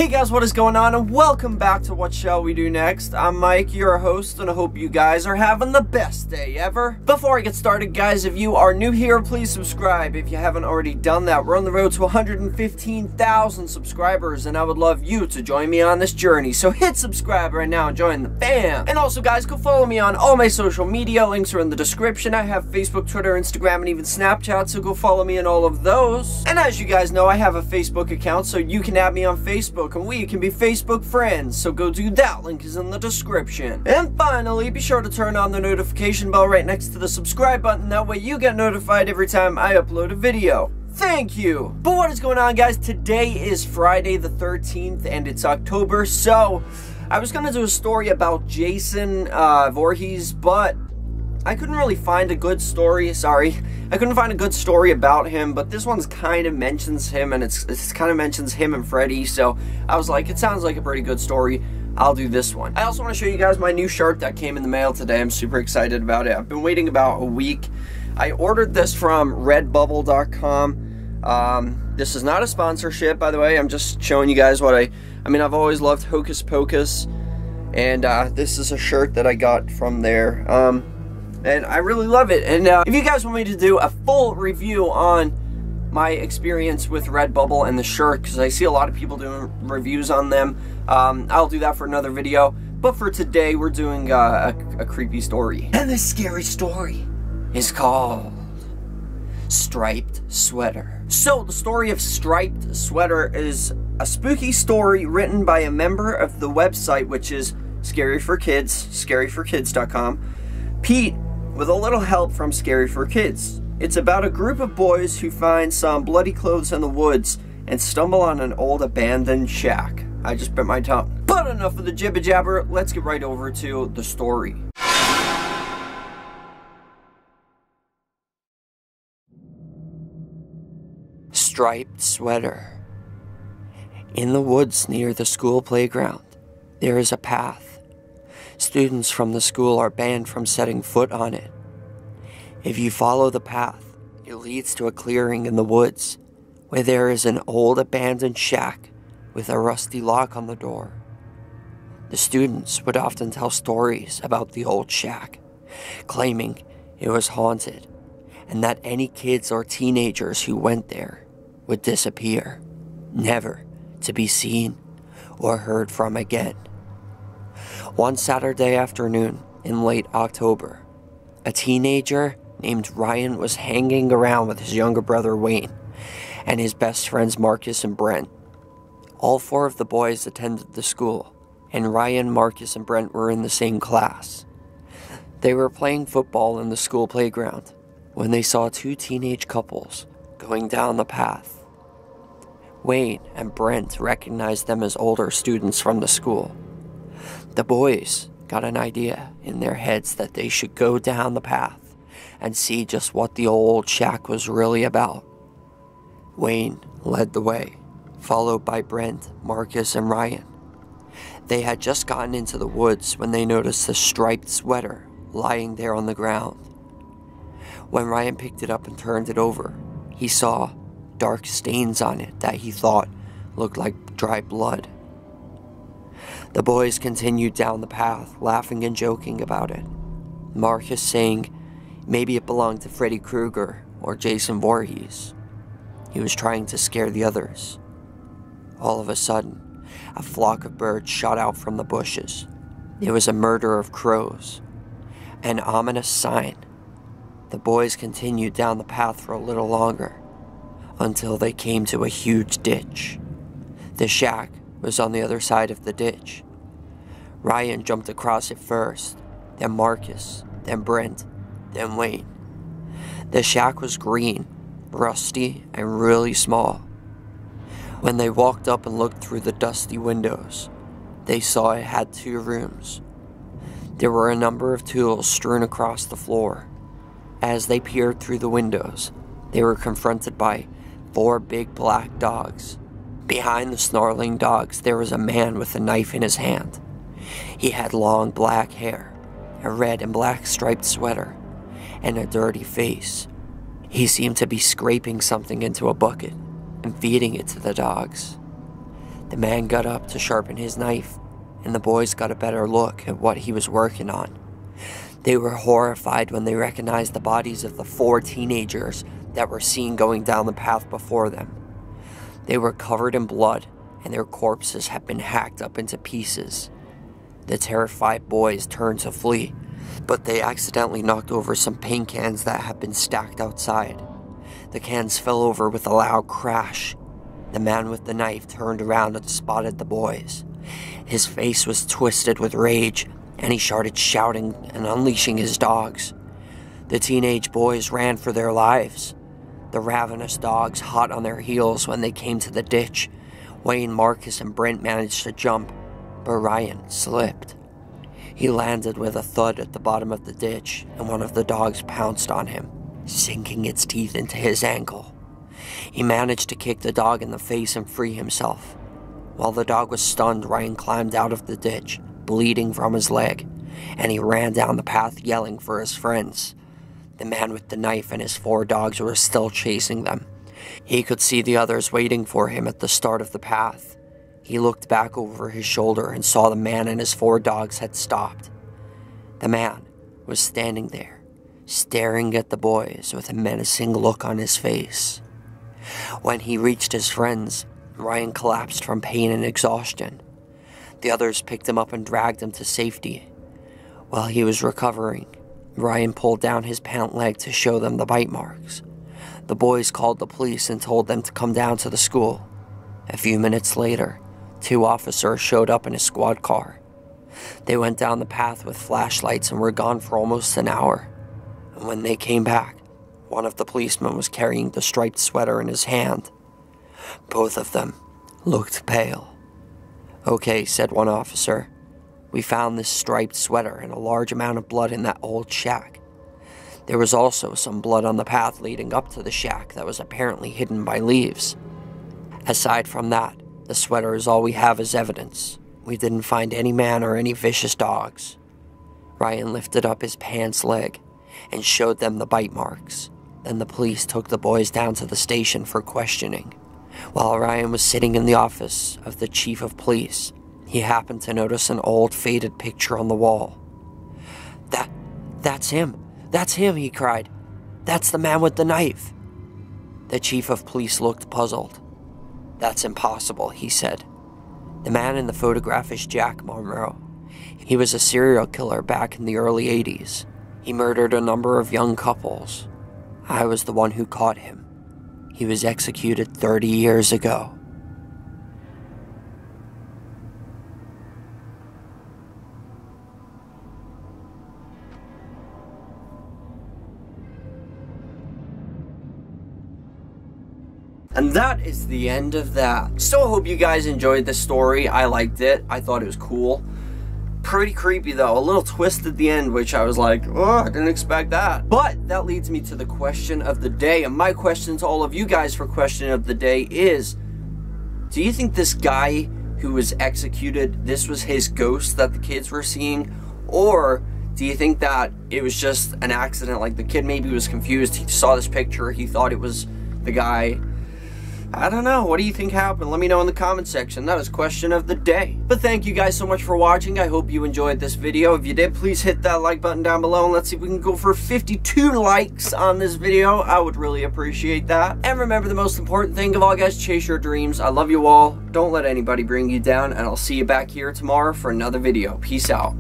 Hey guys, what is going on, and welcome back to What Shall We Do Next. I'm Mike, your host, and I hope you guys are having the best day ever. Before I get started, guys, if you are new here, please subscribe if you haven't already done that. We're on the road to 115,000 subscribers, and I would love you to join me on this journey. So hit subscribe right now and join the fam. And also, guys, go follow me on all my social media. Links are in the description. I have Facebook, Twitter, Instagram, and even Snapchat, so go follow me on all of those. And as you guys know, I have a Facebook account, so you can add me on Facebook, and we can be Facebook friends, so go do that. Link is in the description. And finally, be sure to turn on the notification bell right next to the subscribe button. That way you get notified every time I upload a video. Thank you. But what is going on, guys? Today is Friday the 13th, and it's October, so I was gonna do a story about Jason Voorhees, but I couldn't really find a good story. I couldn't find a good story about him, but this one's kind of mentions him, and it's kind of mentions him and Freddy, so I was like, it sounds like a pretty good story. I'll do this one. I also want to show you guys my new shirt that came in the mail today. I'm super excited about it. I've been waiting about a week. I ordered this from redbubble.com. This is not a sponsorship, by the way. I'm just showing you guys what I mean, I've always loved Hocus Pocus, and this is a shirt that I got from there. And I really love it. And if you guys want me to do a full review on my experience with Redbubble and the shirt, because I see a lot of people doing reviews on them, I'll do that for another video. But for today, we're doing a creepy story. And this scary story is called Striped Sweater. So the story of Striped Sweater is a spooky story written by a member of the website, which is Scary for Kids, scaryforkids.com, Pete, with a little help from Scary for Kids. It's about a group of boys who find some bloody clothes in the woods and stumble on an old abandoned shack. I just bit my tongue. But enough of the jibber jabber, let's get right over to the story. Striped Sweater. In the woods near the school playground, there is a path. Students from the school are banned from setting foot on it. If you follow the path, it leads to a clearing in the woods, where there is an old abandoned shack with a rusty lock on the door. The students would often tell stories about the old shack, claiming it was haunted, and that any kids or teenagers who went there would disappear, never to be seen or heard from again. One Saturday afternoon in late October, a teenager named Ryan was hanging around with his younger brother Wayne and his best friends Marcus and Brent. All four of the boys attended the school, and Ryan, Marcus, and Brent were in the same class. They were playing football in the school playground when they saw two teenage couples going down the path. Wayne and Brent recognized them as older students from the school. The boys got an idea in their heads that they should go down the path and see just what the old shack was really about. Wayne led the way, followed by Brent, Marcus, and Ryan. They had just gotten into the woods when they noticed a striped sweater lying there on the ground. When Ryan picked it up and turned it over, he saw dark stains on it that he thought looked like dry blood. The boys continued down the path, laughing and joking about it. Marcus saying maybe it belonged to Freddy Krueger or Jason Voorhees. He was trying to scare the others. All of a sudden, a flock of birds shot out from the bushes. It was a murder of crows. An ominous sign. The boys continued down the path for a little longer, until they came to a huge ditch. The shack was on the other side of the ditch. Ryan jumped across it first, then Marcus, then Brent, then Wayne. The shack was green, rusty, and really small. When they walked up and looked through the dusty windows, they saw it had 2 rooms. There were a number of tools strewn across the floor. As they peered through the windows, they were confronted by 4 big black dogs. Behind the snarling dogs, there was a man with a knife in his hand. He had long black hair, a red and black striped sweater, and a dirty face. He seemed to be scraping something into a bucket and feeding it to the dogs. The man got up to sharpen his knife, and the boys got a better look at what he was working on. They were horrified when they recognized the bodies of the 4 teenagers that were seen going down the path before them. They were covered in blood, and their corpses had been hacked up into pieces. The terrified boys turned to flee, but they accidentally knocked over some paint cans that had been stacked outside. The cans fell over with a loud crash. The man with the knife turned around and spotted the boys. His face was twisted with rage, and he started shouting and unleashing his dogs. The teenage boys ran for their lives, the ravenous dogs hot on their heels when they came to the ditch. Wayne, Marcus, and Brent managed to jump, but Ryan slipped. He landed with a thud at the bottom of the ditch, and one of the dogs pounced on him, sinking its teeth into his ankle. He managed to kick the dog in the face and free himself. While the dog was stunned, Ryan climbed out of the ditch, bleeding from his leg, and he ran down the path yelling for his friends. The man with the knife and his 4 dogs were still chasing them. He could see the others waiting for him at the start of the path. He looked back over his shoulder and saw the man and his 4 dogs had stopped. The man was standing there, staring at the boys with a menacing look on his face. When he reached his friends, Ryan collapsed from pain and exhaustion. The others picked him up and dragged him to safety. While he was recovering, Ryan pulled down his pant leg to show them the bite marks. The boys called the police and told them to come down to the school. A few minutes later, 2 officers showed up in a squad car. They went down the path with flashlights and were gone for almost an hour. And when they came back, one of the policemen was carrying the striped sweater in his hand. Both of them looked pale. "Okay," said one officer. "We found this striped sweater and a large amount of blood in that old shack. There was also some blood on the path leading up to the shack that was apparently hidden by leaves. Aside from that, the sweater is all we have as evidence. We didn't find any man or any vicious dogs." Ryan lifted up his pants leg and showed them the bite marks. Then the police took the boys down to the station for questioning. While Ryan was sitting in the office of the chief of police, he happened to notice an old faded picture on the wall. That's him! That's him!" he cried. "That's the man with the knife!" The chief of police looked puzzled. "That's impossible," he said. "The man in the photograph is Jack Monroe. He was a serial killer back in the early 80s. He murdered a number of young couples. I was the one who caught him. He was executed 30 years ago." And that is the end of that. So I hope you guys enjoyed the story. I liked it. I thought it was cool. Pretty creepy though. A little twist at the end, which I was like, oh, I didn't expect that. But that leads me to the question of the day. And my question to all of you guys for question of the day is, do you think this guy who was executed, this was his ghost that the kids were seeing? Or do you think that it was just an accident? Like the kid maybe was confused. He saw this picture. He thought it was the guy. I don't know. What do you think happened? Let me know in the comment section. That is question of the day. But thank you guys so much for watching. I hope you enjoyed this video. If you did, please hit that like button down below and let's see if we can go for 52 likes on this video. I would really appreciate that. And remember, the most important thing of all, guys, chase your dreams. I love you all. Don't let anybody bring you down, and I'll see you back here tomorrow for another video. Peace out.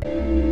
You